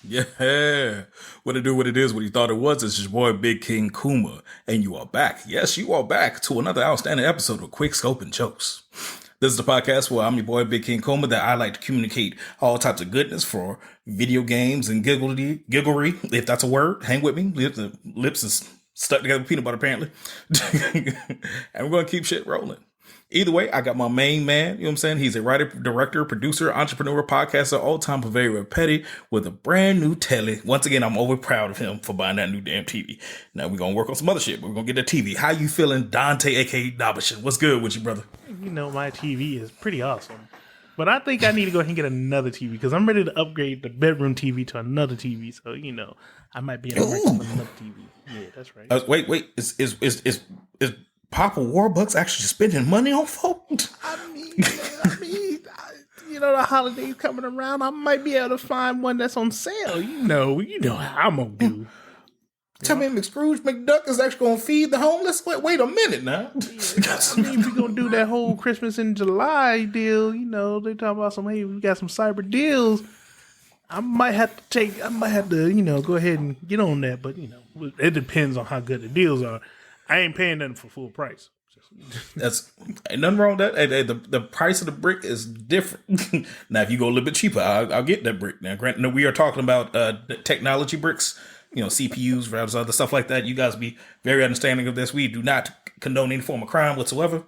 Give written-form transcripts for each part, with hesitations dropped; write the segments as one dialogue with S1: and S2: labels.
S1: Yeah. What it do, what it is, what you thought it was. It's your boy, Big King Kuma. And you are back. Yes, you are back to another outstanding episode of Quick Scope and Jokes. This is the podcast where I'm your boy, Big King Kuma, that I like to communicate all types of goodness for video games and gigglery, if that's a word. Hang with me. Lips is stuck together with peanut butter, apparently. And we're going to keep shit rolling. Either way, I got my main man, you know what I'm saying? He's a writer, director, producer, entrepreneur, podcaster, all-time purveyor of petty with a brand new telly. Once again, I'm over proud of him for buying that new damn TV. Now we're going to work on some other shit, but we're going to get that TV. How you feeling, Dante, a.k.a. Dabashin? What's good with you, brother?
S2: You know, my TV is pretty awesome. But I think I need to go ahead and get another TV because I'm ready to upgrade the bedroom TV to another TV. So, you know, I might be able to rent another TV. Yeah, that's right.
S1: Wait. Is Papa Warbucks actually spending money on folks?
S2: You know, the holidays coming around, I might be able to find one that's on sale. You know how I'm gonna do.
S1: Tell me Scrooge McDuck is actually gonna feed the homeless? Wait a minute now.
S2: Yeah, I mean, we're gonna do that whole Christmas in July deal. You know, they talk about hey, we got some cyber deals. I might have to, you know, go ahead and get on that. But you know, it depends on how good the deals are. I ain't paying nothing for full price.
S1: That's ain't nothing wrong with that. Hey, the price of the brick is different. Now, if you go a little bit cheaper, I'll get that brick. Now, granted, we are talking about technology bricks, you know, CPUs, routers, other stuff like that. You guys be very understanding of this. We do not condone any form of crime whatsoever.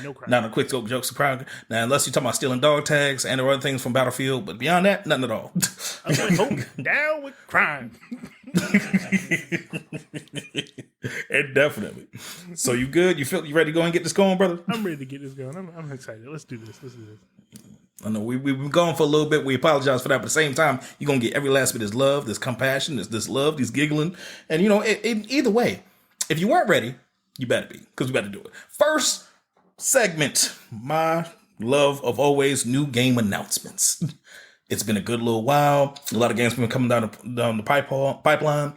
S2: No crime.
S1: Not a quick scope jokes of crime. Now, unless you're talking about stealing dog tags and or other things from Battlefield, but beyond that, nothing at all.
S2: I'm like, down with crime.
S1: And definitely. So you good? You ready to go and get this going, brother?
S2: I'm ready to get this going. I'm excited. Let's do this.
S1: I know we've been gone for a little bit. We apologize for that, but at the same time, you're gonna get every last bit of this love, this compassion, this love, this giggling, and you know, either way, if you weren't ready, you better be, because we better do it. First segment, my love of always new game announcements. It's been a good little while. A lot of games have been coming down the pipeline,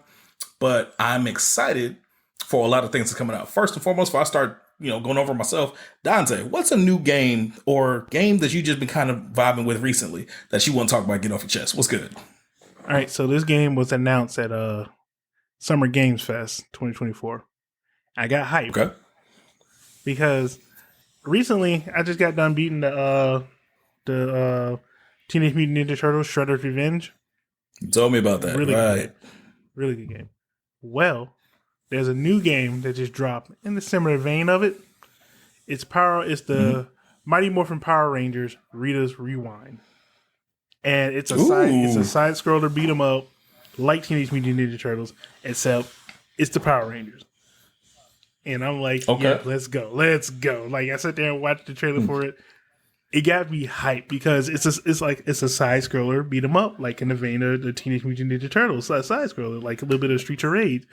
S1: but I'm excited for a lot of things that's coming out. First and foremost, before I start, you know, going over myself, Dante, what's a new game or game that you just been kind of vibing with recently that you want to talk about, get off your chest? What's good?
S2: All right, so this game was announced at Summer Games Fest 2024. I got hyped.
S1: Okay.
S2: Because recently I just got done beating the Teenage Mutant Ninja Turtles Shredder's Revenge.
S1: You told me about that.
S2: Really
S1: right.
S2: good. Really good game. Well, there's a new game that just dropped in the similar vein of it. It's the Mighty Morphin Power Rangers Rita's Rewind. And it's a side scroller beat 'em up like Teenage Mutant Ninja Turtles, except it's the Power Rangers. And I'm like, okay, yeah, let's go. Like I sat there and watched the trailer for it. It got me hyped because it's a side scroller beat 'em up, like in the vein of the Teenage Mutant Ninja Turtles side scroller, like a little bit of Streets of Rage,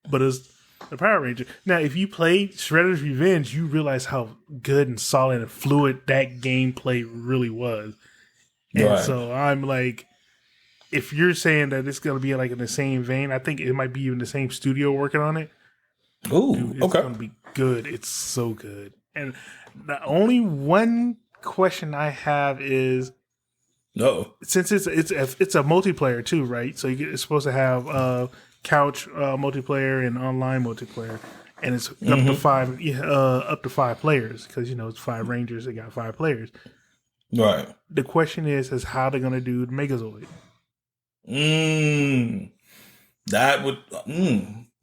S2: but it's the Power Ranger. Now, if you played Shredder's Revenge, you realize how good and solid and fluid that gameplay really was. And so I'm like, if you're saying that it's going to be like in the same vein, I think it might be even the same studio working on it.
S1: Ooh,
S2: it's going to be good. It's so good. And the only one question I have is, since it's a multiplayer too, right? So it's supposed to have couch multiplayer and online multiplayer, and it's up to five players because you know it's 5 Rangers. They got 5 players.
S1: Right.
S2: The question is how they're gonna do the Megazord?
S1: That would.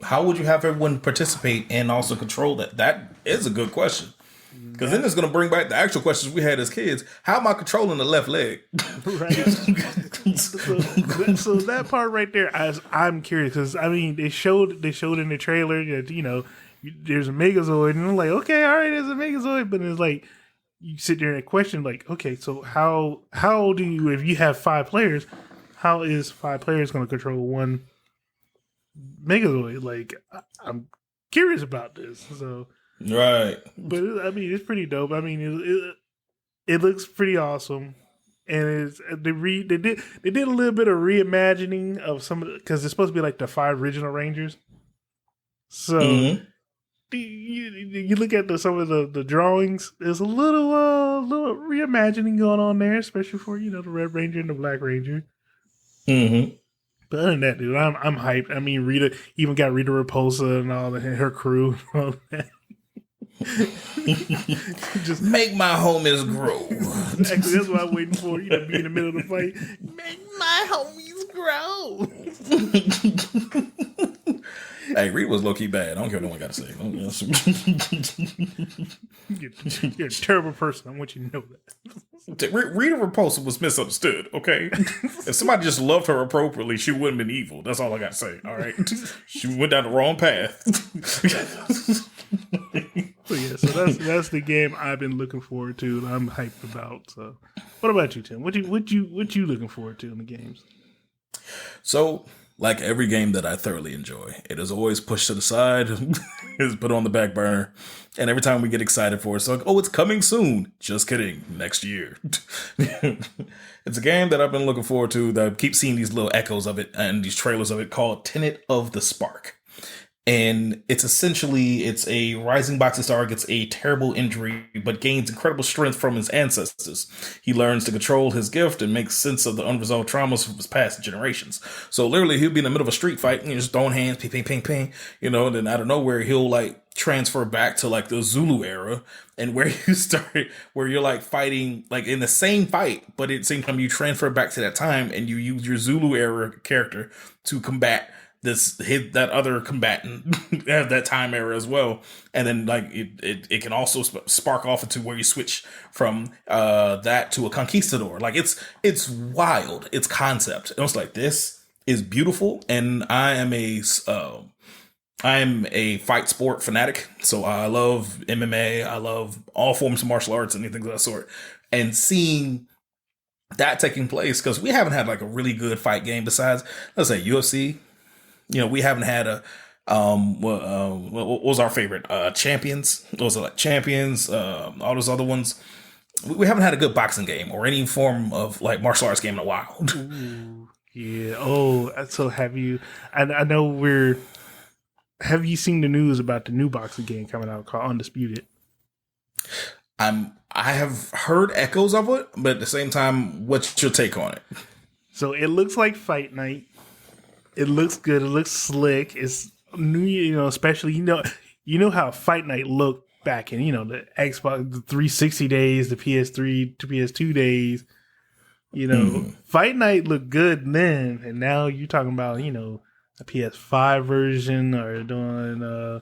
S1: How would you have everyone participate and also control that? That is a good question. Because then it's going to bring back the actual questions we had as kids. How am I controlling the left leg?
S2: Right. so that part right there, I'm curious because I mean they showed in the trailer that you know there's a Megazord, and I'm like, okay, all right, there's a Megazord, but it's like you sit there and question like, okay, so how do you, if you have 5 players, how is 5 players going to control one Megazord? Like I'm curious about this. So.
S1: Right.
S2: But I mean, it's pretty dope. I mean, it looks pretty awesome, and they did a little bit of reimagining of some of because it's supposed to be like the 5 original Rangers. So you look at some of the drawings. There's a little reimagining going on there, especially for you know the Red Ranger and the Black Ranger.
S1: Mm-hmm.
S2: But other than that, dude, I'm hyped. I mean, Rita even got Rita Repulsa and all that, and her crew and all that. Just
S1: Make my homies grow.
S2: exactly that's what I'm waiting for. You know, be in the middle of the fight. Make my homies grow.
S1: Hey, Reed was low key bad. I don't care what no one got to say.
S2: You're a terrible person. I want you to know that.
S1: Rita Repulsa was misunderstood, okay? If somebody just loved her appropriately, she wouldn't have been evil. That's all I got to say, all right? She went down the wrong path.
S2: So yeah, so that's the game I've been looking forward to and I'm hyped about. So what about you, Tim? What you looking forward to in the games?
S1: So, like every game that I thoroughly enjoy, it is always pushed to the side, is put on the back burner, and every time we get excited for it, it's like, oh, it's coming soon. Just kidding, next year. It's a game that I've been looking forward to, that I keep seeing these little echoes of it and these trailers of it, called Tenet of the Spark. And it's essentially, it's a rising boxing star gets a terrible injury but gains incredible strength from his ancestors. He learns to control his gift and makes sense of the unresolved traumas of his past generations. So literally he'll be in the middle of a street fight and just throwing hands, ping, ping, ping, ping, and then out of nowhere he'll like transfer back to like the Zulu era, and where you started, where you're like fighting like in the same fight, but at the same time you transfer back to that time and you use your Zulu era character to combat that other combatant at that time era as well. And then like it can also spark off into where you switch from that to a conquistador. Like it's wild. It's concept. And it's like, this is beautiful. And I'm a fight sport fanatic. So I love MMA. I love all forms of martial arts and anything of that sort. And seeing that taking place, because we haven't had like a really good fight game besides, let's say, UFC. We haven't had what was our favorite? Champions. Those are like Champions, all those other ones. We haven't had a good boxing game or any form of like martial arts game in a while.
S2: Ooh, yeah. Oh, so have you? I know Have you seen the news about the new boxing game coming out called Undisputed?
S1: I have heard echoes of it, but at the same time, what's your take on it?
S2: So it looks like Fight Night. It looks good. It looks slick. It's new, especially you know how Fight Night looked back in the Xbox, the 360 days, the PS3 to PS2 days. Fight Night looked good then, and now you're talking about a PS5 version or doing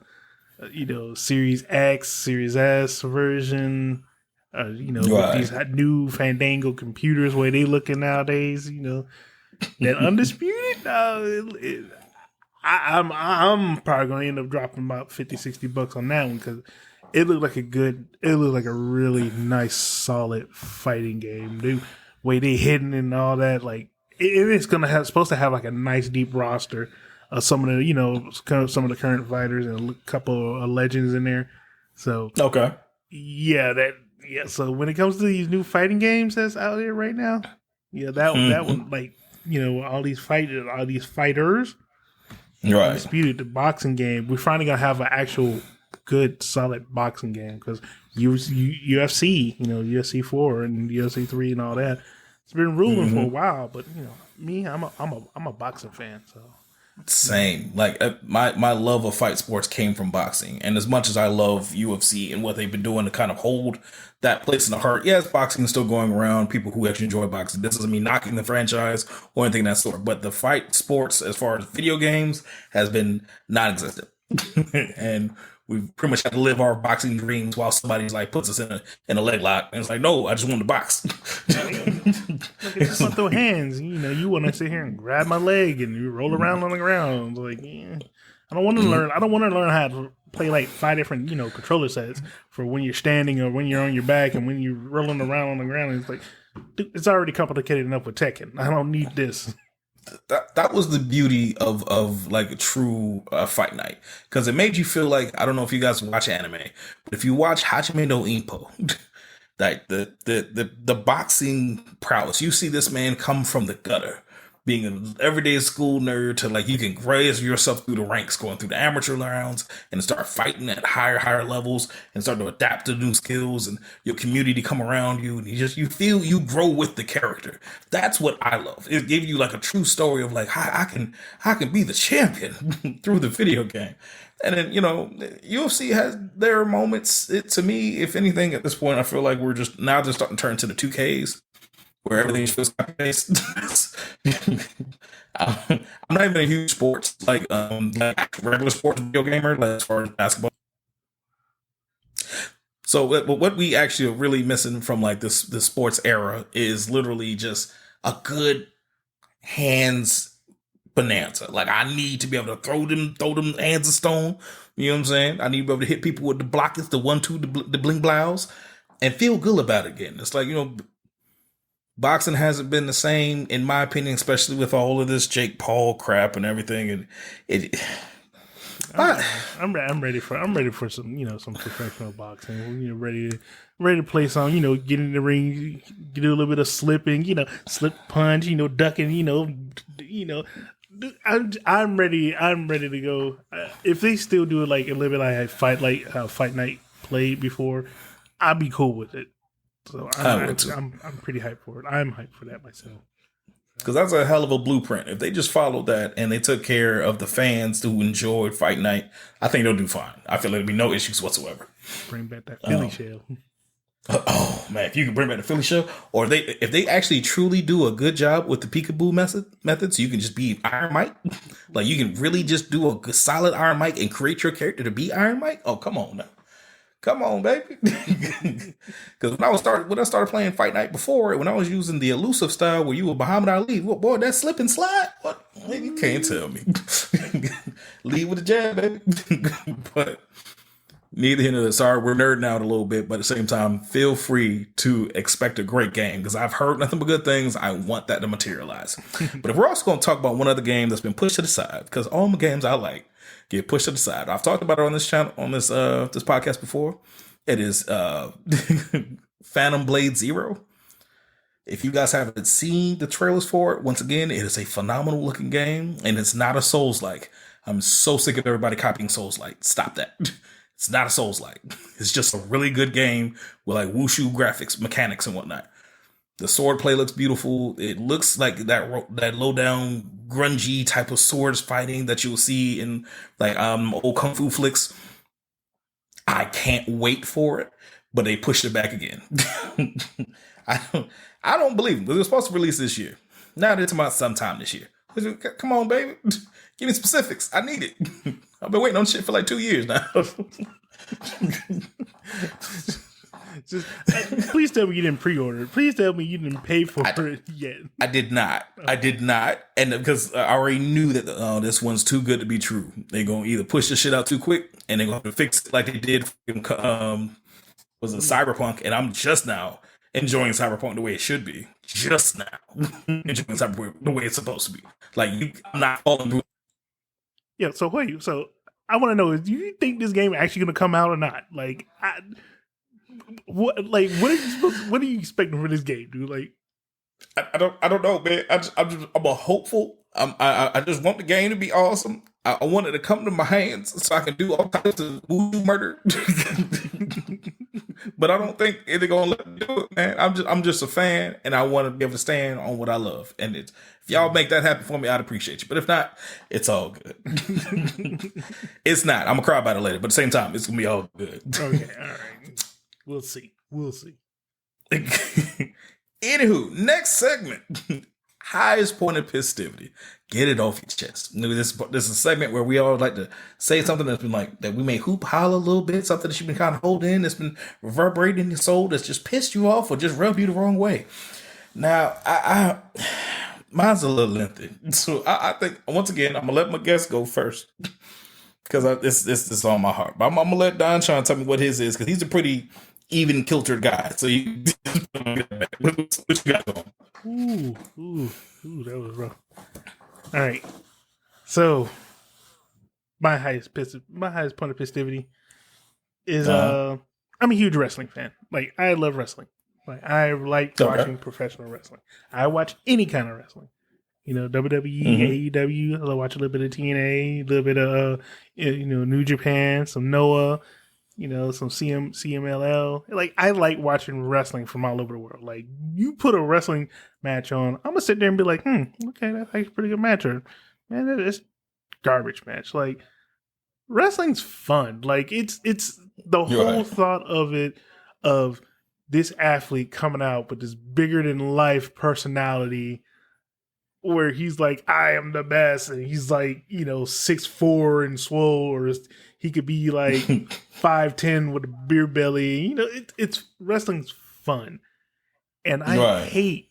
S2: Series X, Series S version. With these new Fandango computers, where they looking nowadays, that Undisputed, I'm probably going to end up dropping about $50-$60 on that one, because it looked like a really nice, solid fighting game. The way they hidden and all that, like it's supposed to have like a nice deep roster of some of the some of the current fighters and a couple of legends in there. So
S1: Okay.
S2: So when it comes to these new fighting games that's out there right now, that one, like all these fighters,
S1: Right.
S2: Undisputed, the boxing game. We're finally gonna have an actual good, solid boxing game, because UFC, UFC 4 and UFC 3 and all that, it's been ruling for a while. But me, I'm a boxing fan, so.
S1: Same. Like my love of fight sports came from boxing, and as much as I love UFC and what they've been doing to kind of hold that place in the heart, yes, boxing is still going around. People who actually enjoy boxing. This doesn't mean knocking the franchise or anything of that sort. But the fight sports, as far as video games, has been non-existent, and we pretty much have to live our boxing dreams while somebody's like puts us in a leg lock, and it's like, no, I just want to box.
S2: Look, I just want those hands. You want to sit here and grab my leg and you roll around on the ground. Like, I don't want to learn. I don't want to learn how to play like 5 different controller sets for when you're standing or when you're on your back and when you're rolling around on the ground. And it's like, dude, it's already complicated enough with Tekken. I don't need this.
S1: That was the beauty of like a true fight night, because it made you feel like, I don't know if you guys watch anime, but if you watch Hajime no Ippo, like the boxing prowess, you see this man come from the gutter, being an everyday school nerd to like you can raise yourself through the ranks, going through the amateur rounds and start fighting at higher levels and start to adapt to new skills and your community come around you and you feel you grow with the character. That's what I love. It gives you like a true story of like how I can be the champion through the video game. And then, UFC has their moments. To me, if anything, at this point, I feel like we're just starting to turn to the 2Ks where everything feels copy based. I'm not even a huge sports like regular sports video gamer, like as far as basketball. So, what we actually are really missing from like this sports era is literally just a good hands bonanza. Like I need to be able to throw them hands of stone. You know what I'm saying? I need to be able to hit people with the blockers, the 1-2, the bling blows, and feel good about it again. It's like, boxing hasn't been the same, in my opinion, especially with all of this Jake Paul crap and everything. And
S2: I'm ready for some some professional boxing. Ready to play some. Get in the ring, get a little bit of slipping. Slip punch. Ducking. I'm ready. I'm ready to go. If they still do it like a little bit like how Fight Night played before, I'd be cool with it. So I'm pretty hyped for it. I'm hyped for that myself.
S1: Because that's a hell of a blueprint. If they just followed that and they took care of the fans who enjoyed Fight Night, I think they'll do fine. I feel there'll be no issues whatsoever.
S2: Bring back that Philly shell.
S1: Oh man, if you can bring back the Philly shell, or if they actually truly do a good job with the peekaboo method, so you can just be Iron Mike, like you can really just do a good, solid Iron Mike and create your character to be Iron Mike. Oh, come on now. Come on, baby. Because when I started playing Fight Night before, when I was using the elusive style where you were Muhammad Ali, what boy, that slip and slide? What? Man, you can't tell me. Lead with the jab, baby. But neither here nor there. Sorry, we're nerding out a little bit, but at the same time, feel free to expect a great game because I've heard nothing but good things. I want that to materialize. But if we're also going to talk about one other game that's been pushed to the side, because all the games I like get pushed to the side. I've talked about it on this channel, on this podcast before. It is Phantom Blade Zero. If you guys haven't seen the trailers for it, once again, it is a phenomenal looking game, and it's not a Souls-like. I'm so sick of everybody copying Souls-like. Stop that. It's not a Souls-like. It's just a really good game with like wushu graphics, mechanics, and whatnot. The sword play looks beautiful. It looks like that low down grungy type of swords fighting that you'll see in like old kung fu flicks. I can't wait for it, but they pushed it back again. I don't believe them. It was supposed to release this year. Now they're talking about sometime this year. Come on, baby. Give me specifics. I need it. I've been waiting on shit for like 2 years now.
S2: Just, please tell me you didn't pre-order it. Please tell me you didn't pay for it yet.
S1: I did not. I did not. And because I already knew that this one's too good to be true. They're going to either push the shit out too quick and they're going to fix it like they did was it Cyberpunk. And I'm just now enjoying Cyberpunk the way it should be. Just now. Enjoying Cyberpunk the way it's supposed to be. Like, I'm not falling through.
S2: Yeah, so wait. So I want to know, do you think this game actually going to come out or not? Like, what are you expecting for this game, dude? Like,
S1: I don't know, man. I'm a hopeful. I just want the game to be awesome. I want it to come to my hands so I can do all kinds of voodoo murder. But I don't think they're gonna let me do it, man. I'm just a fan, and I want to be able to stand on what I love. And if y'all make that happen for me, I'd appreciate you. But if not, it's all good. It's not. I'm gonna cry about it later, but at the same time, it's gonna be all good.
S2: Okay, all right. We'll see.
S1: Anywho, next segment. Highest point of pisstivity. Get it off your chest. This is a segment where we all like to say something that's been like, that we may hoop holler a little bit, something that you've been kind of holding in, that's been reverberating in your soul, that's just pissed you off or just rubbed you the wrong way. Now, mine's a little lengthy. So I think, once again, I'm going to let my guest go first. Because this is on my heart. But I'm going to let Don Sean tell me what his is, because he's a pretty even kiltered guy. So you what you got on?
S2: Ooh, that was rough. All right. So my highest point of festivity is I'm a huge wrestling fan. Like, I love wrestling. Like, I like watching professional wrestling. I watch any kind of wrestling. WWE, AEW. I watch a little bit of TNA, a little bit of New Japan, some Noah, some CMLL. Like, I like watching wrestling from all over the world. Like, you put a wrestling match on, I'm gonna sit there and be like, okay, that's actually a pretty good match. Or, man, it's garbage match. Like, wrestling's fun. Like, it's the whole thought of it, of this athlete coming out with this bigger than life personality, where he's like, I am the best, and he's like, 6'4" and swole, or he could be like 5'10" with a beer belly. It's wrestling's fun, and I hate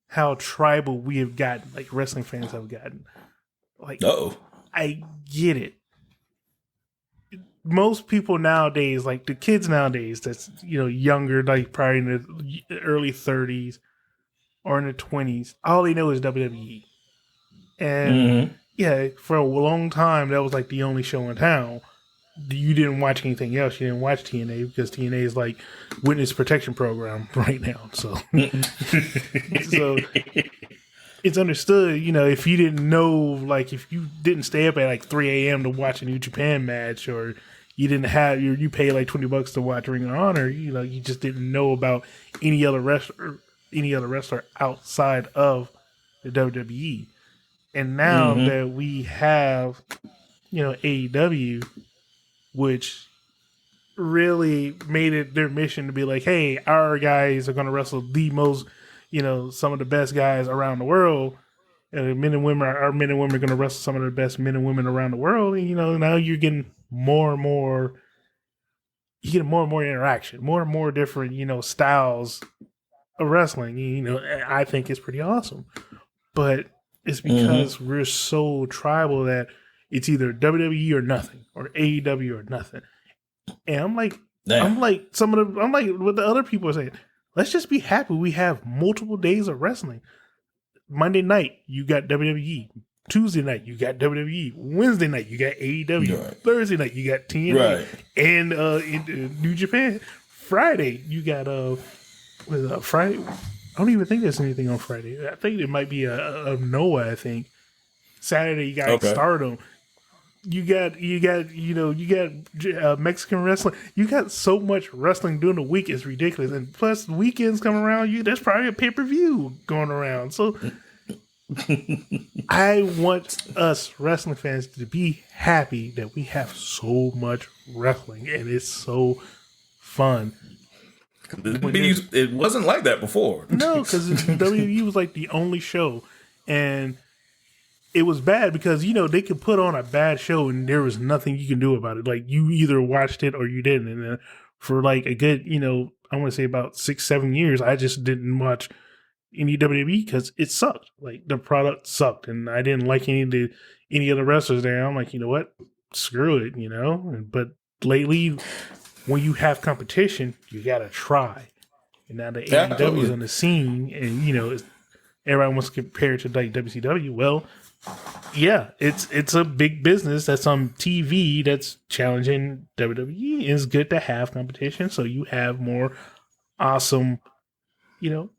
S2: how tribal we have gotten. Like, wrestling fans have gotten. Like, I get it. Most people nowadays, like the kids nowadays, that's younger, like probably in the early 30s or in the 20s, all they know is WWE. And yeah, for a long time, that was like the only show in town. You didn't watch anything else. You didn't watch TNA because TNA is like witness protection program right now. So, so it's understood, if you didn't know, like if you didn't stay up at like 3 a.m. to watch a New Japan match, or you didn't have you pay like $20 to watch Ring of Honor, you just didn't know about any other wrestler outside of the WWE. And now that we have, AEW, which really made it their mission to be like, hey, our guys are going to wrestle the most, some of the best guys around the world. And our men and women are going to wrestle some of the best men and women around the world. And, now you're getting more and more interaction, more and more different, styles of wrestling. I think it's pretty awesome. But it's because we're so tribal that it's either WWE or nothing, or AEW or nothing. And I'm like what the other people are saying. Let's just be happy we have multiple days of wrestling. Monday night, you got WWE. Tuesday night, you got WWE. Wednesday night, you got AEW. Right. Thursday night, you got TNA. Right. And in New Japan. Friday, you got Friday. I don't even think there's anything on Friday. I think it might be a Noah. I think Saturday you got Stardom. You got Mexican wrestling. You got so much wrestling during the week. It's ridiculous. And plus, weekends come around. There's probably a pay-per-view going around. So I want us wrestling fans to be happy that we have so much wrestling, and it's so fun.
S1: It wasn't like that before.
S2: No, because WWE was like the only show, and it was bad because they could put on a bad show and there was nothing you can do about it. Like, you either watched it or you didn't. And for like a good, I want to say about 6-7 years, I just didn't watch any WWE because it sucked. Like, the product sucked, and I didn't like any of the wrestlers there. I'm like, you know what? Screw it, But lately, when you have competition, you gotta try. And now the AEW is on the scene, and everybody wants to compare it to like WCW. Well, yeah, it's a big business that's on TV that's challenging WWE. It's good to have competition, so you have more awesome,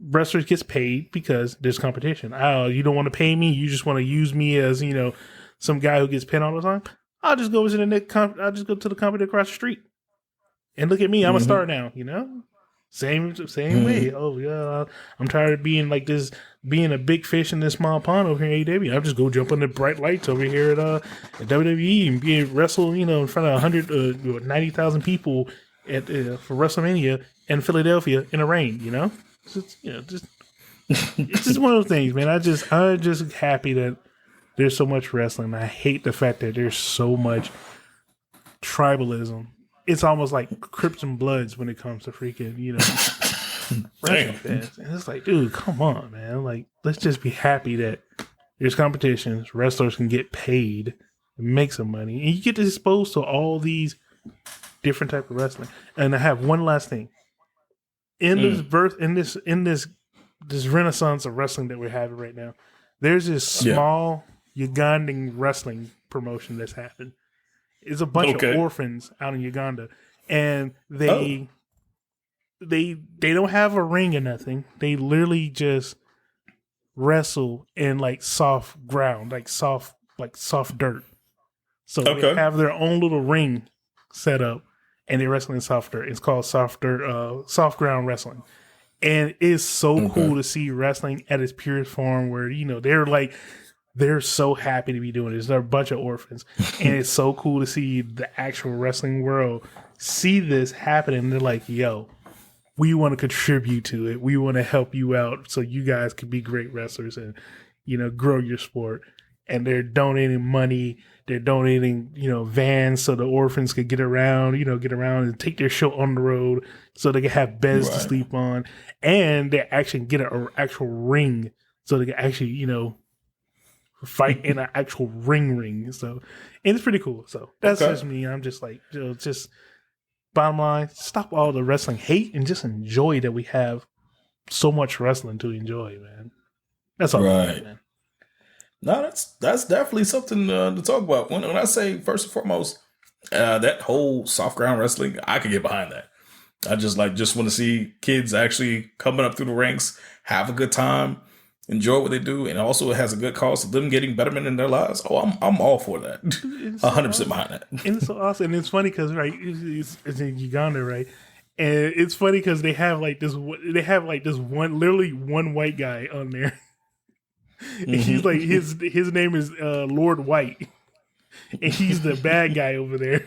S2: wrestlers gets paid because there's competition. Oh, you don't want to pay me? You just want to use me as some guy who gets paid all the time? I'll just go to I'll just go to the company across the street. And look at me, I'm a star now, Same way. Oh, yeah, I'm tired of being like this, being a big fish in this small pond over here in AEW. I'll just go jump on the bright lights over here at WWE and be wrestle, in front of 90,000 people for WrestleMania in Philadelphia in the rain, It's just one of those things, man. I'm just happy that there's so much wrestling. I hate the fact that there's so much tribalism. It's almost like Crips and Bloods when it comes to freaking, wrestling fans. And it's like, dude, come on, man. Like, let's just be happy that there's competitions, wrestlers can get paid and make some money, and you get exposed to all these different type of wrestling. And I have one last thing. In this renaissance of wrestling that we're having right now, there's this small Ugandan wrestling promotion that's happened. It's a bunch of orphans out in Uganda, and they don't have a ring or nothing. They literally just wrestle in like soft ground, like soft dirt. So they
S1: Okay.
S2: have their own little ring set up, and they're wrestling in soft dirt. It's called soft dirt, soft ground wrestling, and it's so
S1: Okay.
S2: cool to see wrestling at its purest form. Where they're so happy to be doing this. They're a bunch of orphans, and it's so cool to see the actual wrestling world see this happen. And they're like, "Yo, we want to contribute to it. We want to help you out so you guys can be great wrestlers and, grow your sport." And they're donating money. They're donating, vans so the orphans could get around, and take their show on the road so they can have beds to
S1: Right.
S2: sleep on. And they actually get an actual ring so they can actually, fight in an actual ring. So, and it's pretty cool. So that's
S1: Okay.
S2: just me. I'm just like, just bottom line, stop all the wrestling hate and just enjoy that we have so much wrestling to enjoy, man. That's all I got,
S1: Right.
S2: man.
S1: No, that's definitely something to talk about. When I say first and foremost, that whole soft ground wrestling, I could get behind that. I just want to see kids actually coming up through the ranks, have a good time, enjoy what they do, and also it has a good cause of them getting betterment in their lives. Oh, I'm all for that.
S2: It's so
S1: 100%
S2: awesome.
S1: behind that.
S2: And it's so awesome. And it's funny because, right, it's in Uganda, right? And it's funny because they have like this one, literally one white guy on there. And he's like, his name is Lord White. And he's the bad guy over there.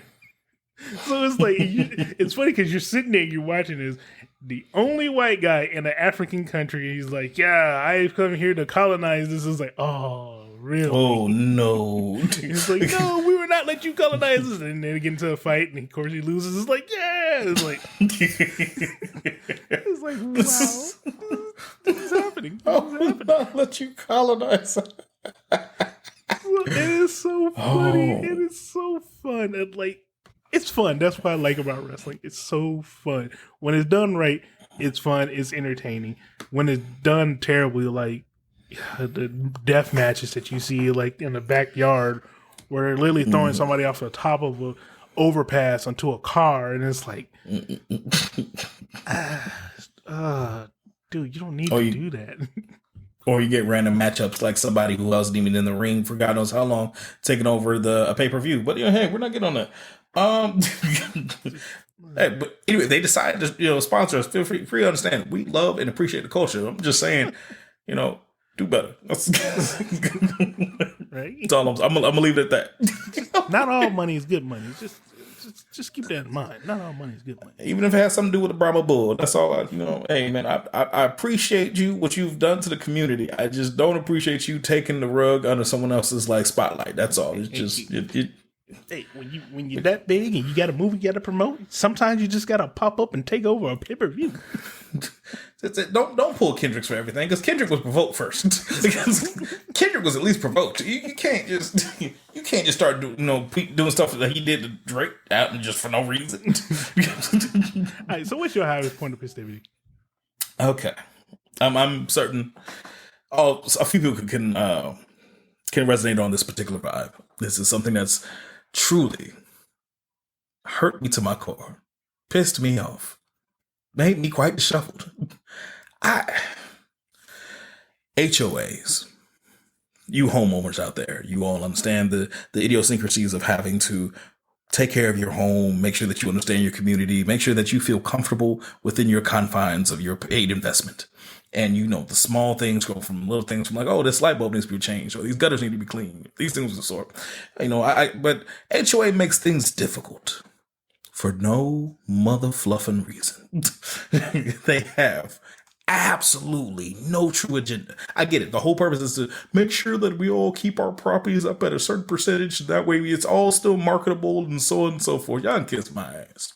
S2: So it's like, it's funny because you're sitting there, you're watching this, the only white guy in an African country. He's like, yeah, I've come here to colonize this. It's like, oh, really?
S1: Oh no!
S2: It's like, no, we will not let you colonize this. And then they get into a fight, and of course he loses. It's like, yeah. It's like, wow, this is happening.
S1: I will not let you colonize.
S2: It is so funny. It is so fun. And like, it's fun. That's what I like about wrestling. It's so fun. When it's done right, it's fun. It's entertaining. When it's done terribly, like the death matches that you see like in the backyard where they're literally throwing somebody off the top of a overpass onto a car, and it's like, dude, you don't need to do that.
S1: Or you get random matchups like somebody who wasn't even in the ring for God knows how long, taking over a pay-per-view. But hey, we're not getting on that. Hey, but anyway, they decided to sponsor us. Feel free to understand. We love and appreciate the culture. I'm just saying, do better. That's
S2: Right?
S1: all I'm gonna leave it at that.
S2: Not all money is good money. Just keep that in mind. Not all money is good money.
S1: Even if it has something to do with the Brahma Bull, that's all. Hey man, I appreciate what you've done to the community. I just don't appreciate you taking the rug under someone else's spotlight. That's all. It's just
S2: hey, when you're that big and you got a movie you got to promote, sometimes you just got to pop up and take over a pay-per-view.
S1: Don't pull Kendricks for everything, because Kendrick was provoked first. Kendrick was at least provoked. You can't just start doing stuff that he did to Drake out and just for no reason.
S2: All right, so what's your highest point of pisstivity?
S1: Okay, I'm certain. A few people can resonate on this particular vibe. This is something that's truly hurt me to my core, pissed me off, made me quite disheveled. HOAs. You homeowners out there, you all understand the idiosyncrasies of having to take care of your home, make sure that you understand your community, make sure that you feel comfortable within your confines of your paid investment. And the small things go from little things from like, oh, this light bulb needs to be changed, or these gutters need to be cleaned, these things of the sort. But HOA makes things difficult for no mother fluffing reason. They have absolutely no true agenda. I get it. The whole purpose is to make sure that we all keep our properties up at a certain percentage. That way it's all still marketable and so on and so forth. Y'all can kiss my ass.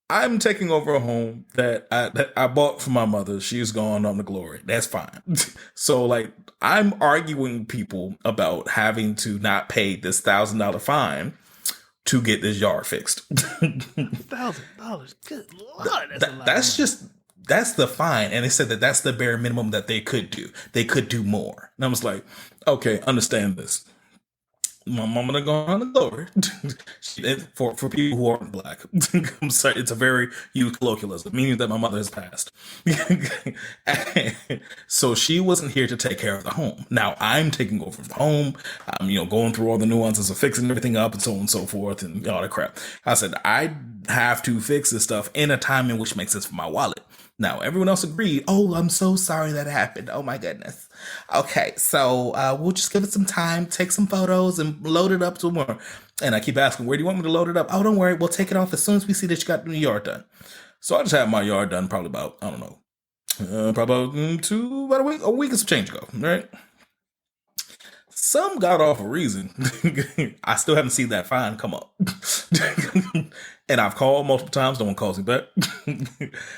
S1: I'm taking over a home that I bought for my mother. She's gone on to glory. That's fine. So I'm arguing people about having to not pay this $1,000 fine to get this yard fixed.
S2: $1,000. Good Lord.
S1: That's the fine. And they said that that's the bare minimum that they could do. They could do more. And I was like, okay, understand this. My mama done gone on the glory. For people who aren't black, I'm sorry, it's a very used colloquialism, meaning that my mother has passed. So she wasn't here to take care of the home. Now I'm taking over the home. I'm, going through all the nuances of fixing everything up and so on and so forth and all that crap. I said, I have to fix this stuff in a time in which makes sense for my wallet. Now, everyone else agreed. Oh, I'm so sorry that happened. Oh my goodness. Okay, so we'll just give it some time, take some photos, and load it up tomorrow. And I keep asking, where do you want me to load it up? Oh, don't worry, we'll take it off as soon as we see that you got the yard done. So I just had my yard done probably about, I don't know, probably about a week or some change ago, right? Some got off a reason. I still haven't seen that fine come up. And I've called multiple times. No one calls me back.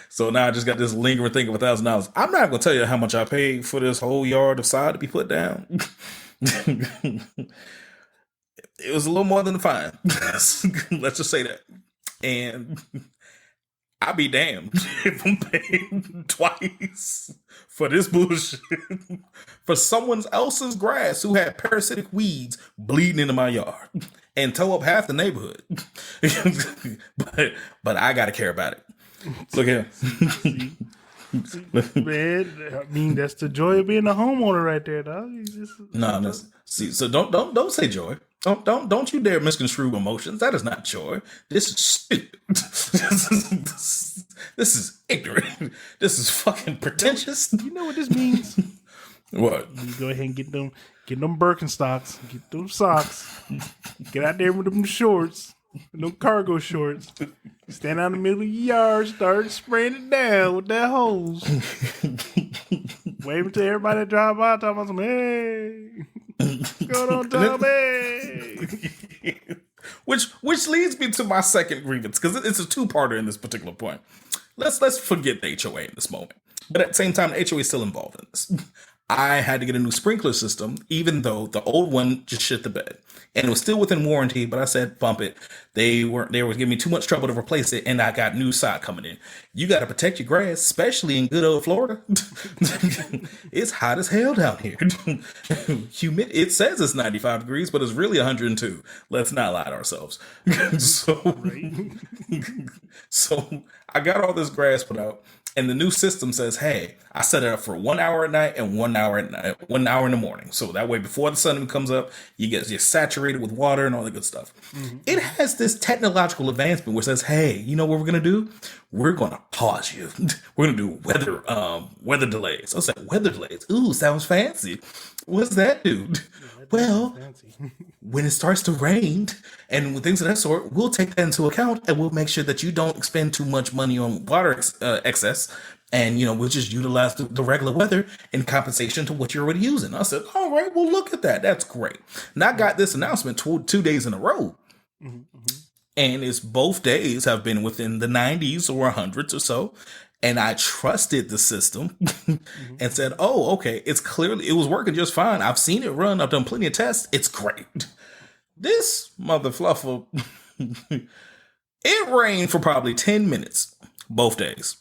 S1: So now I just got this lingering thing of $1,000. I'm not going to tell you how much I paid for this whole yard of sod to be put down. It was a little more than the fine. Let's just say that. And I'll be damned if I'm paying twice for this bullshit for someone else's grass who had parasitic weeds bleeding into my yard and tow up half the neighborhood. but I gotta care about it. Look here.
S2: Man, I mean that's the joy of being a homeowner right there, dog.
S1: No, see, so don't say joy. Don't you dare misconstrue emotions. That is not joy. This is stupid. This is ignorant. This is fucking pretentious.
S2: You know what this means?
S1: What?
S2: You go ahead and get them Birkenstocks, get them socks, get out there with them shorts, them cargo shorts, stand out in the middle of your yard, start spraying it down with that hose. Wait until everybody drive by talking about some, hey, what's going on, Tommy?
S1: Which leads me to my second grievance, because it's a two-parter in this particular point. Let's forget the HOA in this moment. But at the same time, the HOA is still involved in this. I had to get a new sprinkler system, even though the old one just shit the bed. And it was still within warranty, but I said, bump it. They were giving me too much trouble to replace it, and I got new sod coming in. You got to protect your grass, especially in good old Florida. It's hot as hell down here. Humid. It says it's 95 degrees, but it's really 102. Let's not lie to ourselves. So I got all this grass put out. And the new system says, hey, I set it up for 1 hour at night and 1 hour at night, 1 hour in the morning. So that way, before the sun comes up, you're saturated with water and all that good stuff. Mm-hmm. It has this technological advancement where it says, hey, you know what we're going to do? We're going to pause you. We're going to do weather delays. I said, weather delays? Ooh, sounds fancy. What's that do? Well, when it starts to rain and things of that sort, we'll take that into account and we'll make sure that you don't expend too much money on water excess. And, we'll just utilize the regular weather in compensation to what you're already using. I said, all right, well, look at that. That's great. And I got this announcement 2 days in a row. Mm-hmm. And it's both days have been within the 90s or 100s or so. And I trusted the system and said, oh, okay, it was working just fine. I've seen it run. I've done plenty of tests. It's great. This mother fluffer, it rained for probably 10 minutes, both days.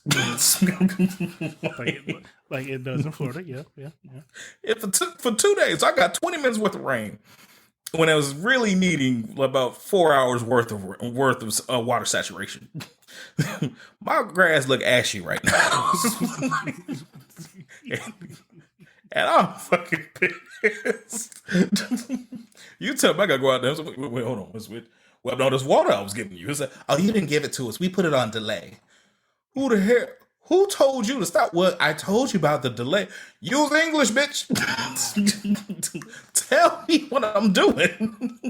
S2: like it does in Florida. Yeah.
S1: For 2 days, I got 20 minutes worth of rain when I was really needing about 4 hours worth of water saturation. My grass look ashy right now. And I'm fucking pissed. You tell me I gotta go out there. Wait, hold on. Well, no, this water I was giving you. It's like, oh, you didn't give it to us. We put it on delay. Who the hell? Who told you to stop? Well, I told you about the delay. Use English, bitch. Tell me what I'm doing.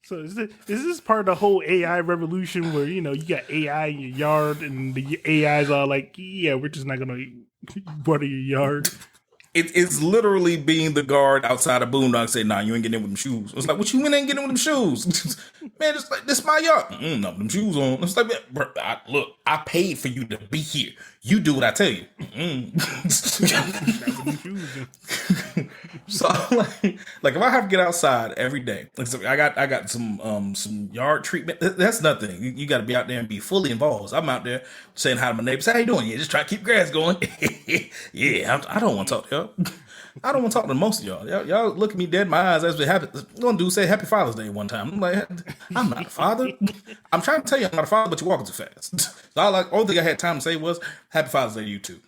S2: So is this part of the whole AI revolution where, you got AI in your yard and the AI's all like, yeah, we're just not going to water your yard?
S1: It's literally being the guard outside of Boondock saying, nah, you ain't getting in with them shoes. It's like, what you mean ain't getting in with them shoes? Man, it's like, this my yard. No, them shoes on. It's like, bro, look, I paid for you to be here. You do what I tell you. So like if I have to get outside every day, like I got some yard treatment. That's nothing. You got to be out there and be fully involved. So I'm out there saying hi to my neighbors. How you doing? Yeah, just try to keep grass going. Yeah, I don't want to talk to up. I don't want to talk to most of y'all. Y'all look at me dead in my eyes as we happy. One dude said Happy Father's Day one time. I'm like, I'm not a father. I'm trying to tell you I'm not a father, but you're walking too fast. So only thing I had time to say was Happy Father's Day to you too.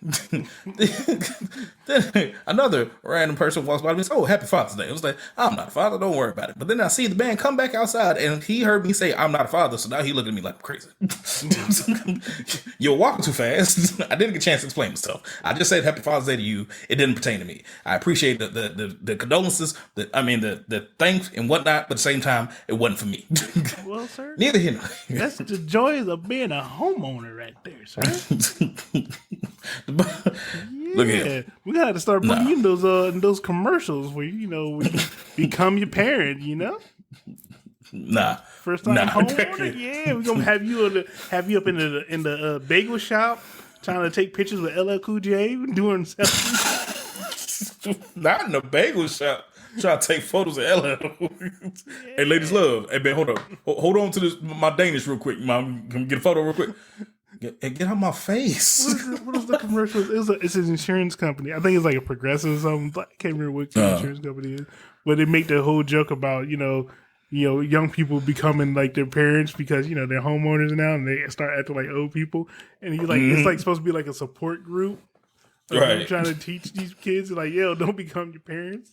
S1: Then another random person walks by me and says, oh, Happy Father's Day. I was like, I'm not a father, don't worry about it. But then I see the man come back outside and he heard me say I'm not a father, so now he looking at me like I'm crazy. You're walking too fast. I didn't get a chance to explain myself. I just said Happy Father's Day to you. It didn't pertain to me. I appreciate the condolences, the thanks and whatnot, but at the same time, it wasn't for me.
S2: Well, sir,
S1: Neither here nor there.
S2: that's the joys of being a homeowner right there, sir.
S1: Look at him.
S2: We gotta start putting you in those commercials where when you become your parent.
S1: Nah.
S2: First time homeowner. Yeah, we're gonna have you up in the bagel shop trying to take pictures with LL Cool J doing selfies.
S1: Not in the bagel shop. Trying to take photos of LL. Hey, ladies love. Hey, man, hold up. Hold on to this, my Danish real quick. Mom, can we get a photo real quick? Get out my face.
S2: What is the commercial? It's an insurance company. I think it's like a Progressive or something. I can't remember what insurance company it is. But they make the whole joke about, young people becoming like their parents because, they're homeowners now and they start acting like old people. And he's like, it's like supposed to be like a support group. Right. Trying to teach these kids, like, don't become your parents.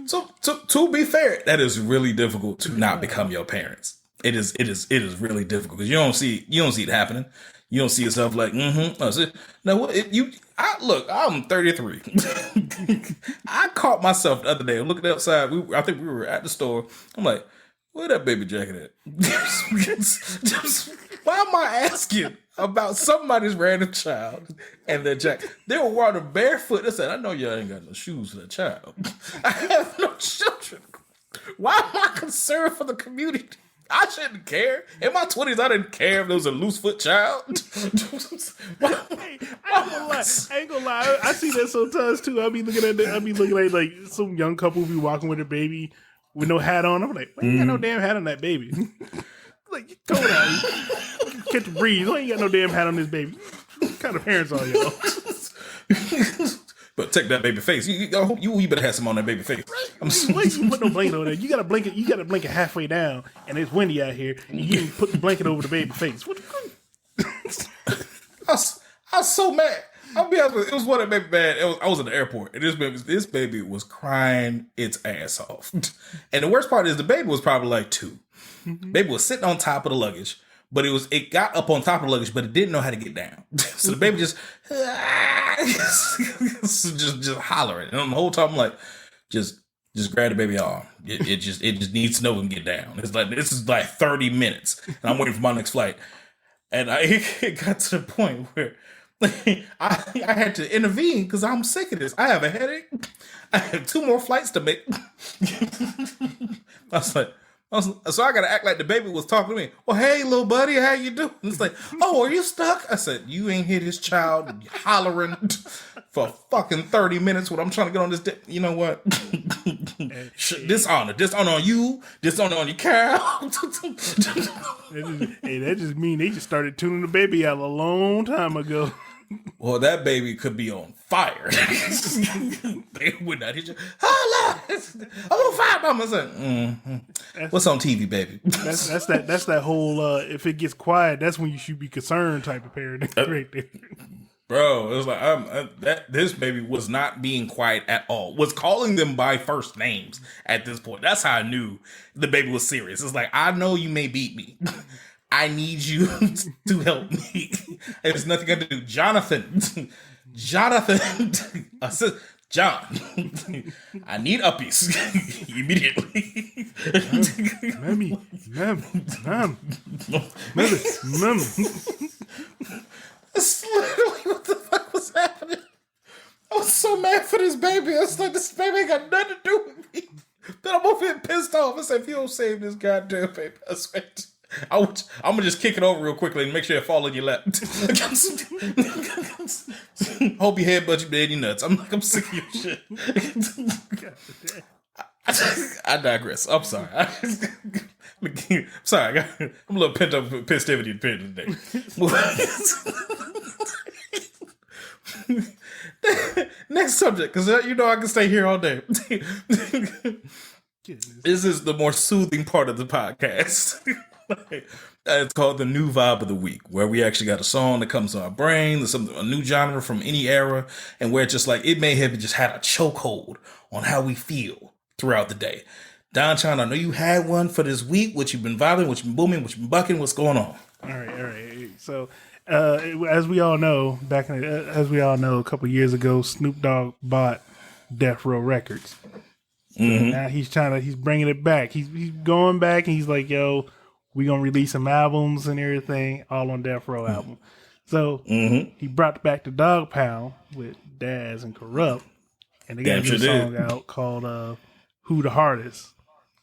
S1: So to be fair, that is really difficult to not become your parents. It is really difficult because you don't see it happening. You don't see yourself like, Now what I'm 33. I caught myself the other day. I'm looking outside. I think we were at the store. I'm like, where that baby jacket at? Why am I asking about somebody's random child and their jacket? They were wearing barefoot. They said, I know y'all ain't got no shoes for that child. I have no children. Why am I concerned for the community? I shouldn't care. In my 20s, I didn't care if there was a loose foot child. I
S2: ain't gonna lie. I see that sometimes too. I be looking at like some young couple be walking with a baby with no hat on. I'm like, why ain't got no damn hat on that baby? Like, go out. Catch a breeze. Why ain't got no damn hat on this baby? What kind of parents are y'all?
S1: But take that baby face. You better have some on that baby face.
S2: Why you put no blanket on there? You got a blanket halfway down, and it's windy out here. And you didn't put the blanket over the baby face. What
S1: I was so mad. I'll be honest with you, it was one that made me mad. I was in the airport, and this baby was crying its ass off. And the worst part is the baby was probably like 2. Mm-hmm. Baby was sitting on top of the luggage, but it got up on top of the luggage, but it didn't know how to get down. So the baby just hollering, and the whole time I'm like, just grab the baby arm. It just needs to know and get down. It's like this is like 30 minutes, and I'm waiting for my next flight, and it got to the point where I had to intervene because I'm sick of this. I have a headache. I have 2 more flights to make. So I got to act like the baby was talking to me. Well, hey, little buddy, how you doing? It's like, oh, are you stuck? I said, you ain't hear this child hollering for fucking 30 minutes when I'm trying to get on this. You know what? Dishonor on you. Dishonor on your cow.
S2: That just mean they just started tuning the baby out a long time ago.
S1: Well, that baby could be on fire. They would not hit you. Oh, Lord, I'm on fire, Mama. Like, what's on TV, baby?
S2: That's that whole if it gets quiet, that's when you should be concerned type of parenting right there.
S1: Bro, it was like this baby was not being quiet at all. Was calling them by first names at this point. That's how I knew the baby was serious. It's like, I know you may beat me. I need you to help me. There's nothing I can do. Jonathan, John, I need uppies immediately.
S2: Mommy.
S1: That's literally what the fuck was happening. I was so mad for this baby. I was like, this baby ain't got nothing to do with me. Then I'm over here pissed off. I said, if you don't save this goddamn baby, I swear I'm gonna just kick it over real quickly and make sure it fall in your lap. Hope your head butts your dead, you nuts. I'm sick of your shit. I digress. I'm sorry. Sorry, I'm a little pent up pisstivity today. Next subject, because I can stay here all day. This is the more soothing part of the podcast. It's called the new vibe of the week, where we actually got a song that comes to our brain, a new genre from any era, and where it's just like it may have just had a chokehold on how we feel throughout the day. Don Chan, I know you had one for this week. What you've been vibing, what you've been booming, what you've been bucking, what's going on?
S2: All right. So, as we all know, a couple years ago, Snoop Dogg bought Death Row Records. So now he's bringing it back. He's going back, and he's like, "Yo, we gonna release some albums and everything, all on Death Row album." So he brought back the Dog Pound with Daz and Corrupt, and they got a new song out called "Who the Hardest,"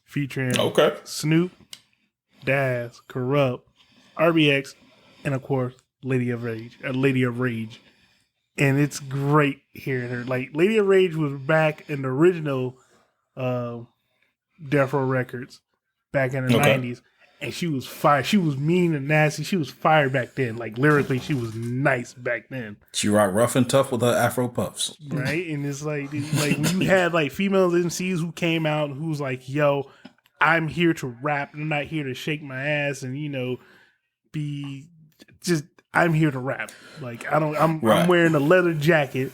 S2: featuring Snoop, Daz, Corrupt, RBX, and of course Lady of Rage, and it's great hearing her. Like Lady of Rage was back in the original Death Row Records back in the 90s, and she was fire. She was mean and nasty. She was fire back then. Like lyrically, she was nice back then.
S1: She rocked rough and tough with her Afro puffs,
S2: right? And it's like when you had like female MCs who came out who's like, "Yo, I'm here to rap. I'm not here to shake my ass and be just. I'm here to rap. Like I'm wearing a leather jacket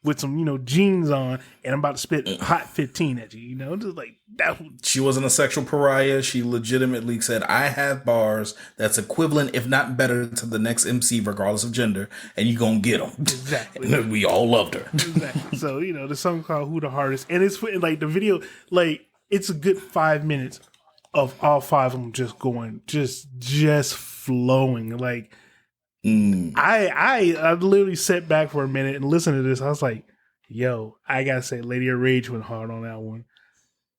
S2: with some jeans on, and I'm about to spit hot 15 at you. Just like that.
S1: She wasn't a sexual pariah. She legitimately said, "I have bars that's equivalent, if not better, to the next MC, regardless of gender, and you gonna get them."
S2: Exactly.
S1: And we all loved her.
S2: Exactly. So the song called "Who the Hardest," and it's like the video, like it's a good 5 minutes of all five of them just going, just flowing. Like I literally sat back for a minute and listened to this. I was like, yo, I gotta say, Lady of Rage went hard on that one.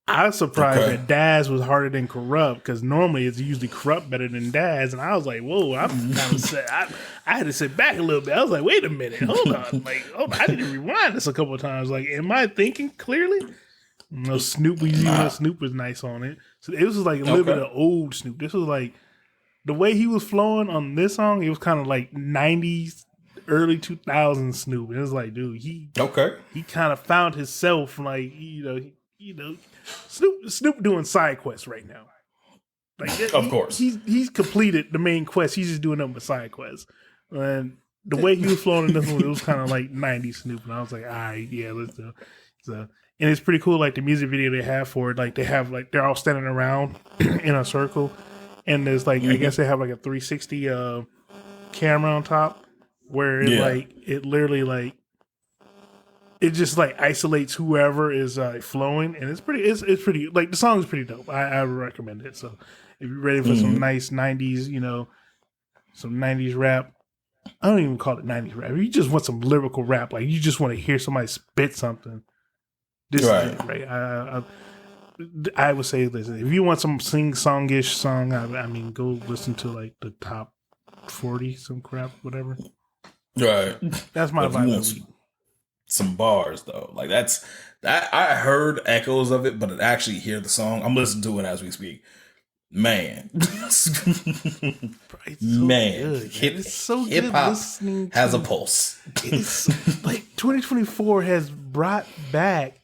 S2: I was surprised that Daz was harder than Corrupt, because normally it's usually Corrupt better than Daz. And I was like, whoa, I'm kind of sad. I had to sit back a little bit. I was like, wait a minute, hold on. I need to rewind this a couple of times. Like, am I thinking clearly? Snoop was nice on it. So it was like a little bit of old Snoop. This was like the way he was flowing on this song. It was kind of like 90s, early 2000s Snoop. It was like, dude, he kind of found himself. Like Snoop doing side quests right now. Like,
S1: of course,
S2: he's completed the main quest. He's just doing them with side quests. And the way he was flowing in this one, it was kind of like 90s Snoop. And I was like, all right, yeah, let's do it. So. And it's pretty cool, like the music video they have for it. Like they're all standing around in a circle, and there's like I guess they have like a 360 camera on top, where it literally it just like isolates whoever is flowing, and it's pretty. It's pretty, like the song is pretty dope. I would recommend it. So if you're ready for some nice 90s, some 90s rap. I don't even call it 90s rap. If you just want some lyrical rap, like you just want to hear somebody spit something. This is it, right? I would say, listen, if you want some sing-songish song, I mean, go listen to like the top 40, some crap, whatever.
S1: Right.
S2: That's my vibe.
S1: Some bars though, like that. I heard echoes of it, but to actually hear the song, I'm listening to it as we speak. Man,
S2: it's so good.
S1: Hip hop
S2: listening
S1: has a pulse.
S2: It's like 2024 has brought back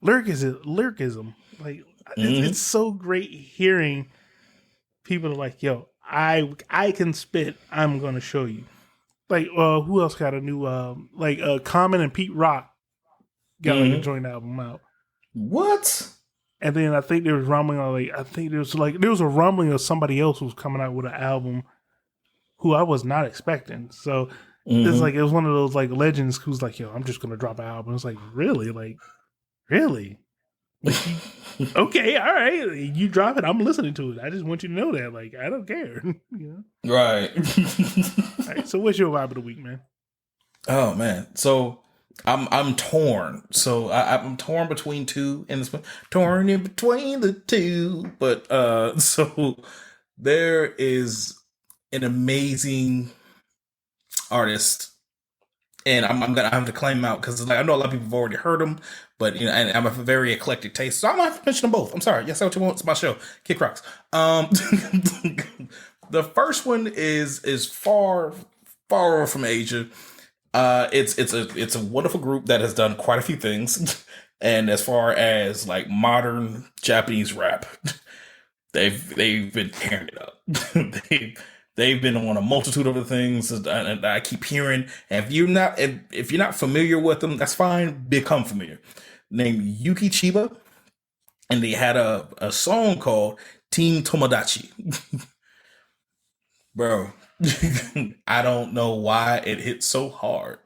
S2: lyricism. Like it's so great hearing people are like, yo, I can spit. I'm gonna show you. Like, who else got a new Common and Pete Rock got like a joint album out.
S1: What?
S2: And then I think there was rumbling on there was a rumbling of somebody else who was coming out with an album who I was not expecting. So it's like it was one of those like legends who's like, yo, I'm just gonna drop an album. It's like, really? Like, really? Like, okay, all right. You drop it, I'm listening to it. I just want you to know that. Like, I don't care.
S1: Right.
S2: All right. So what's your vibe of the week, man?
S1: Oh man. So I'm torn. So I'm torn between two in this one. Torn in between the two. But so there is an amazing artist, and I'm gonna have to claim him out because like I know a lot of people have already heard him, but and I'm a very eclectic taste, so I'm gonna have to mention them both. I'm sorry. Yes, I what you want. It's my show. Kick rocks. The first one is far from Asia. It's a wonderful group that has done quite a few things. And as far as like modern Japanese rap, they've been tearing it up. They've been on a multitude of other things, and I keep hearing. And if you're not familiar with them, that's fine. Become familiar. Named Yuki Chiba, and they had a song called Team Tomodachi. Bro, I don't know why it hit so hard.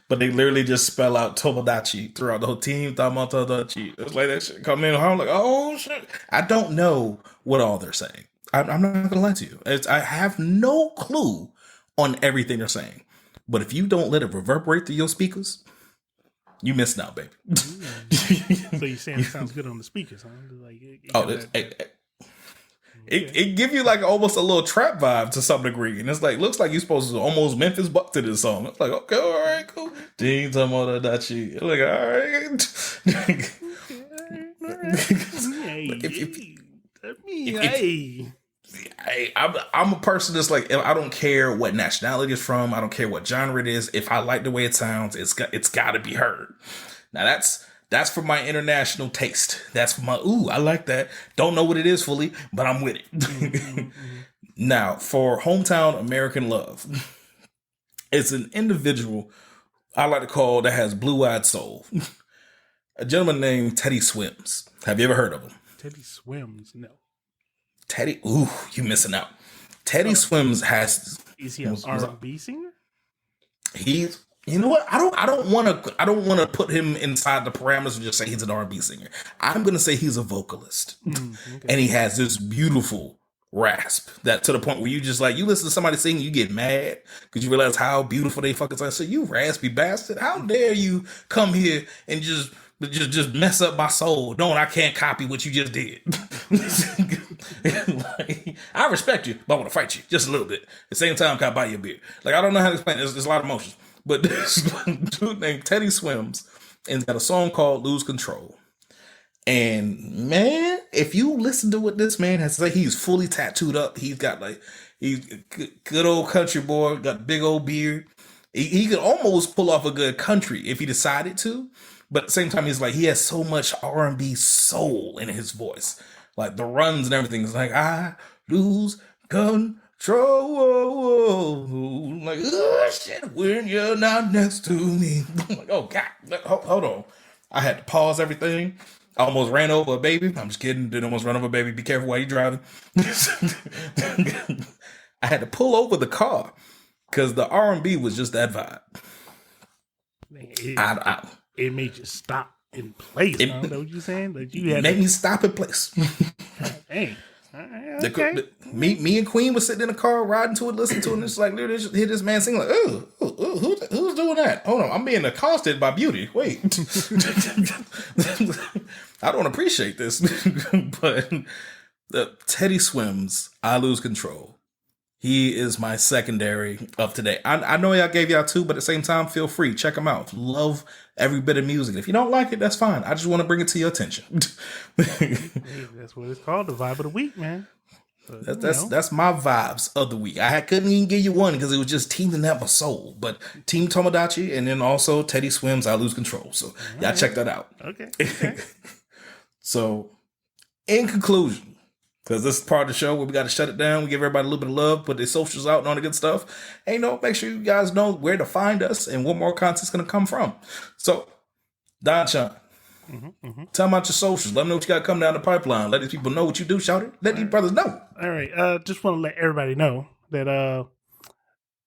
S1: But they literally just spell out Tomodachi throughout the whole team. Tomodachi. It's like that shit come in. I'm like, oh shit. I don't know what all they're saying. I'm not going to lie to you. I have no clue on everything they're saying. But if you don't let it reverberate through your speakers, you missing out, baby.
S2: So you're saying it sounds good on the speakers, huh? Like,
S1: it give you like almost a little trap vibe to some degree, and it's like looks like you're supposed to almost Memphis Buck to this song. It's like, okay, all right, cool. Jean Tomodachi. Like, all right. I'm a person that's like, I don't care what nationality it's from. I don't care what genre it is. If I like the way it sounds, it's got to be heard. Now that's for my international taste. That's for my, ooh, I like that. Don't know what it is fully, but I'm with it. Now, for hometown American love, it's an individual I like to call that has blue-eyed soul. A gentleman named Teddy Swims. Have you ever heard of him?
S2: Teddy Swims, no.
S1: Teddy, ooh, you missing out. Teddy Swims has.
S2: Is he an R&B singer?
S1: He's. You know what? I don't want to put him inside the parameters and just say he's an R&B singer. I'm going to say he's a vocalist, okay. And he has this beautiful rasp that to the point where you just like you listen to somebody sing, you get mad because you realize how beautiful they fucking sound. So you raspy bastard! How dare you come here and just mess up my soul? Knowing I can't copy what you just did. Like, I respect you, but I want to fight you just a little bit. At the same time, can I buy you a beer? Like I don't know how to explain. There's a lot of emotions. But this dude named Teddy Swims and got a song called Lose Control. And man, if you listen to what this man has to say, he's fully tattooed up. He's got like, he's a good old country boy, got a big old beard. He could almost pull off a good country if he decided to. But at the same time, he's like, he has so much R&B soul in his voice. Like the runs and everything. It's like, I lose control. Like, oh shit, when you're not next to me. I'm like, oh God, hold on. I had to pause everything. I almost ran over a baby. I'm just kidding. Didn't almost run over a baby. Be careful while you're driving. I had to pull over the car because the R&B was just that vibe.
S2: Man, it made you stop in place. I don't know what you're saying. Like you had
S1: made me stop in place.
S2: Dang. Okay.
S1: Me and Queen was sitting in the car riding to it, listening to it, and it's like, hear this man sing like, oh, who's doing that? Hold on, I'm being accosted by beauty. Wait. I don't appreciate this. But Teddy Swims, I Lose Control. He is my secondary of today. I know I gave y'all two, but at the same time, feel free. Check them out. Love every bit of music. If you don't like it, that's fine. I just want to bring it to your attention.
S2: That's what it's called, the vibe of the week, man. But,
S1: that's my vibes of the week. I couldn't even give you one because it was just teaming up my soul. But Team Tomodachi and then also Teddy Swims, I Lose Control. So y'all check that out.
S2: Okay.
S1: So in conclusion, because this is part of the show where we got to shut it down. We give everybody a little bit of love, put their socials out and all the good stuff. And, make sure you guys know where to find us and what more content's going to come from. So, Don Sean, tell them about your socials. Let them know what you got coming down the pipeline. Let these people know what you do, shout it. Let these brothers know.
S2: All right. Just want to let everybody know that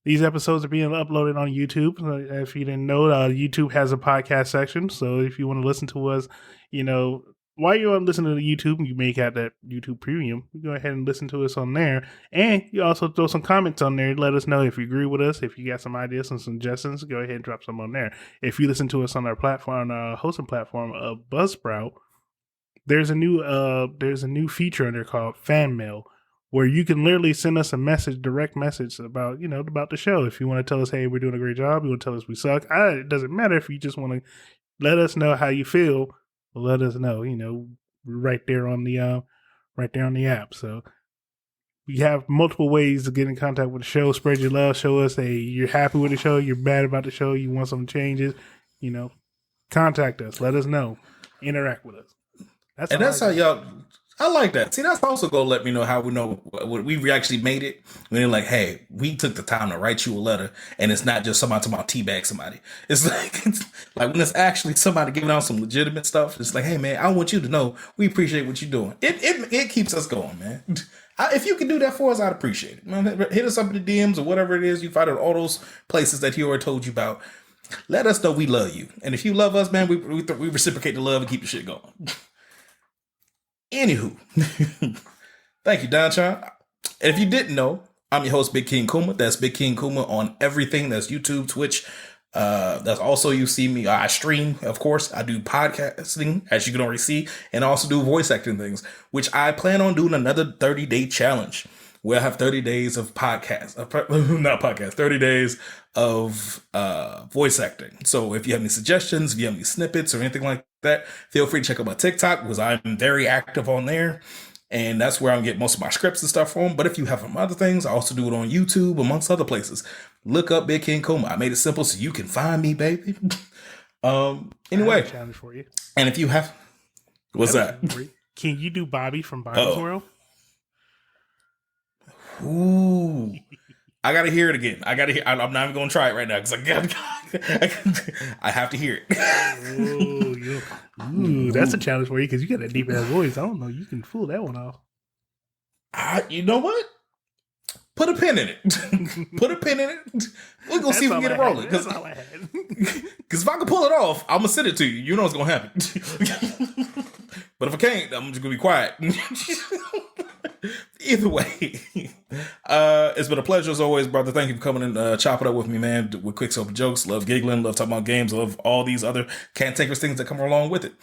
S2: these episodes are being uploaded on YouTube. If you didn't know, YouTube has a podcast section. So if you want to listen to us, while you're listening to YouTube, you may have that YouTube Premium. You go ahead and listen to us on there. And you also throw some comments on there. Let us know if you agree with us. If you got some ideas, some suggestions, go ahead and drop some on there. If you listen to us on our platform, our hosting platform of Buzzsprout, there's a new feature in there called Fan Mail, where you can literally send us a message, direct message about the show. If you want to tell us, hey, we're doing a great job, you want to tell us we suck. It doesn't matter if you just want to let us know how you feel. Let us know, right there on the app. So You have multiple ways to get in contact with the show. Spread your love. Show us you're happy with the show. You're bad about the show. You want some changes. Contact us. Let us know. Interact with us.
S1: That's how y'all. I like that. See, that's also gonna let me know how we know what we actually made it. When they're like, "Hey, we took the time to write you a letter," and it's not just somebody talking about teabag somebody. It's like when it's actually somebody giving out some legitimate stuff. It's like, "Hey, man, I want you to know we appreciate what you're doing." It keeps us going, man. If you can do that for us, I'd appreciate it. Man, hit us up in the DMs or whatever it is you find at all those places that he already told you about. Let us know we love you, and if you love us, man, we reciprocate the love and keep the shit going. Anywho, thank you, Don Chan. And if you didn't know, I'm your host, Big King Kuma. That's Big King Kuma on everything. That's YouTube, Twitch. That's also you see me. I stream, of course. I do podcasting, as you can already see, and also do voice acting things, which I plan on doing another 30-day challenge. We'll have 30 days of podcast, not podcast, 30 days of voice acting. So if you have any suggestions, if you have any snippets or anything like that, feel free to check out my TikTok because I'm very active on there. And that's where I'm getting most of my scripts and stuff from. But if you have some other things, I also do it on YouTube, amongst other places. Look up Big King Kuma. I made it simple so you can find me, baby. Anyway.
S2: Challenge for you.
S1: And if you have, what's that?
S2: Can you do Bobby from Bobby's World?
S1: Ooh, I gotta hear it again. I'm not even gonna try it right now because I have to hear it.
S2: Ooh, that's a challenge for you because you got a deep ass voice. I don't know. You can fool that one off.
S1: You know what? Put a pin in it. Put a pin in it. We're gonna see if we can get it rolling. Because if I can pull it off, I'm gonna send it to you. You know what's gonna happen. But if I can't, I'm just gonna be quiet. Either way, it's been a pleasure as always, brother. Thank you for coming and chopping up with me, man, with quick sober jokes. Love giggling, love talking about games, love all these other cantankerous things that come along with it.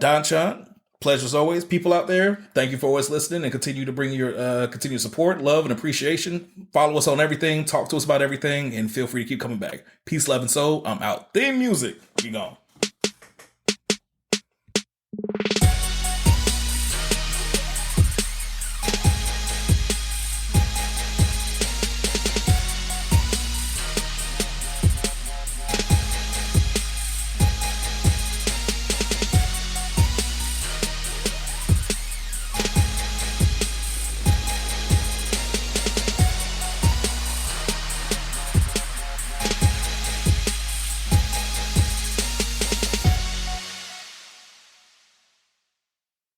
S1: Don Chan, pleasure as always. People out there, thank you for always listening and continue to bring your continued support, love, and appreciation. Follow us on everything, talk to us about everything, and feel free to keep coming back. Peace, love, and soul. I'm out. Theme music. Be gone.